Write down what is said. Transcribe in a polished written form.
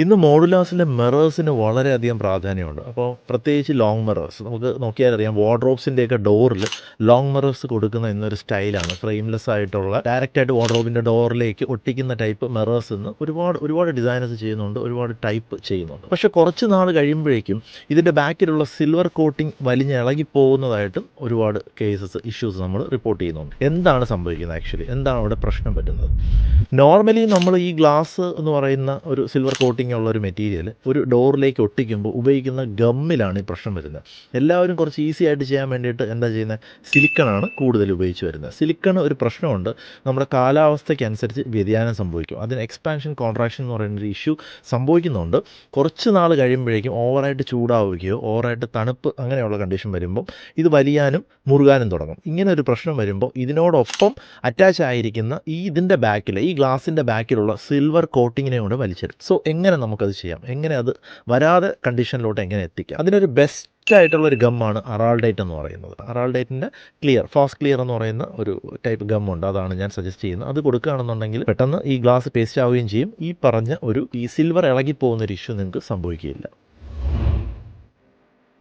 ഇന്ന് മോഡുലാസിലെ മിറേഴ്സിന് വളരെയധികം പ്രാധാന്യമുണ്ട്. അപ്പോൾ പ്രത്യേകിച്ച് ലോങ് മിറേഴ്സ് നമുക്ക് നോക്കിയാലറിയാം വാർഡ്രോബ്സിൻ്റെയൊക്കെ ഡോറിൽ ലോങ് മിറേഴ്സ് കൊടുക്കുന്ന ഇന്നൊരു സ്റ്റൈലാണ്. ഫ്രെയിംലെസ് ആയിട്ടുള്ള ഡയറക്റ്റായിട്ട് വാർഡ്രോബിൻ്റെ ഡോറിലേക്ക് ഒട്ടിക്കുന്ന ടൈപ്പ് മിറേഴ്സ് ഇന്ന് ഒരുപാട് ഡിസൈനേഴ്സ് ചെയ്യുന്നുണ്ട്. ഒരുപാട് ടൈപ്പ് ചെയ്യുന്നുണ്ട്. പക്ഷേ കുറച്ച് നാൾ കഴിയുമ്പോഴേക്കും ഇതിൻ്റെ ബാക്കിലുള്ള സിൽവർ കോട്ടിംഗ് വലിഞ്ഞ് ഇളകിപ്പോകുന്നതായിട്ടും ഒരുപാട് ഇഷ്യൂസ് നമ്മൾ റിപ്പോർട്ട് ചെയ്യുന്നുണ്ട്. എന്താണ് സംഭവിക്കുന്നത് ആക്ച്വലി? എന്താണ് അവിടെ പ്രശ്നം പറ്റുന്നത്? നോർമലി നമ്മൾ ഈ ഗ്ലാസ് എന്ന് പറയുന്ന ഒരു സിൽവർ കോട്ടിംഗ് ഉള്ള ഒരു മെറ്റീരിയൽ ഒരു ഡോറിലേക്ക് ഒട്ടിക്കുമ്പോൾ ഉപയോഗിക്കുന്ന ഗമ്മിലാണ് ഈ പ്രശ്നം വരുന്നത്. എല്ലാവരും കുറച്ച് ഈസി ആയിട്ട് ചെയ്യാൻ വേണ്ടിയിട്ട് എന്താ ചെയ്യുന്നത്? സിലിക്കണാണ് കൂടുതൽ ഉപയോഗിച്ച് വരുന്നത്. സിലിക്കൺ ഒരു പ്രശ്നമുണ്ട്. നമ്മുടെ കാലാവസ്ഥയ്ക്കനുസരിച്ച് വ്യതിയാനം സംഭവിക്കും. അതിന് എക്സ്പാൻഷൻ കോൺട്രാക്ഷൻ എന്ന് പറയുന്ന ഒരു ഇഷ്യൂ സംഭവിക്കുന്നുണ്ട്. കുറച്ച് നാൾ കഴിയുമ്പോഴേക്കും ഓവറായിട്ട് ചൂടാവുകയോ ഓവറായിട്ട് തണുപ്പ് അങ്ങനെയുള്ള കണ്ടീഷൻ വരുമ്പോൾ ഇത് വലിയാനും മുറുകാനും തുടങ്ങും. ഇങ്ങനെ ഒരു പ്രശ്നം വരുമ്പോൾ ഇതിനോടൊപ്പം അറ്റാച്ച് ആയിരിക്കുന്ന ഇതിൻ്റെ ബാക്കിൽ ഈ ഗ്ലാസിൻ്റെ ബാക്കിലുള്ള സിൽവർ കോട്ടിങ്ങിനെ കൊണ്ട് വലിച്ചെടുക്കും. സോ എങ്ങനെ നമുക്കത് ചെയ്യാം? എങ്ങനെ അത് വരാതെ കണ്ടീഷനിലോട്ട് എങ്ങനെ എത്തിക്കാം? അതിനൊരു ബെസ്റ്റ് ആയിട്ടുള്ള ഒരു ഗമ്മാണ് അറാൾഡേറ്റ് എന്ന് പറയുന്നത്. അറാൾഡേറ്റിൻ്റെ ഫാസ്റ്റ് ക്ലിയർ എന്ന് പറയുന്ന ഒരു ടൈപ്പ് ഗമ്മുണ്ട്. അതാണ് ഞാൻ സജസ്റ്റ് ചെയ്യുന്നത്. അത് കൊടുക്കുകയാണെന്നുണ്ടെങ്കിൽ പെട്ടെന്ന് ഈ ഗ്ലാസ് പേസ്റ്റ് ആവുകയും ചെയ്യും. ഈ പറഞ്ഞ ഈ സിൽവർ ഇളകിപ്പോകുന്നൊരു ഇഷ്യൂ നിങ്ങൾക്ക് സംഭവിക്കുകയില്ല.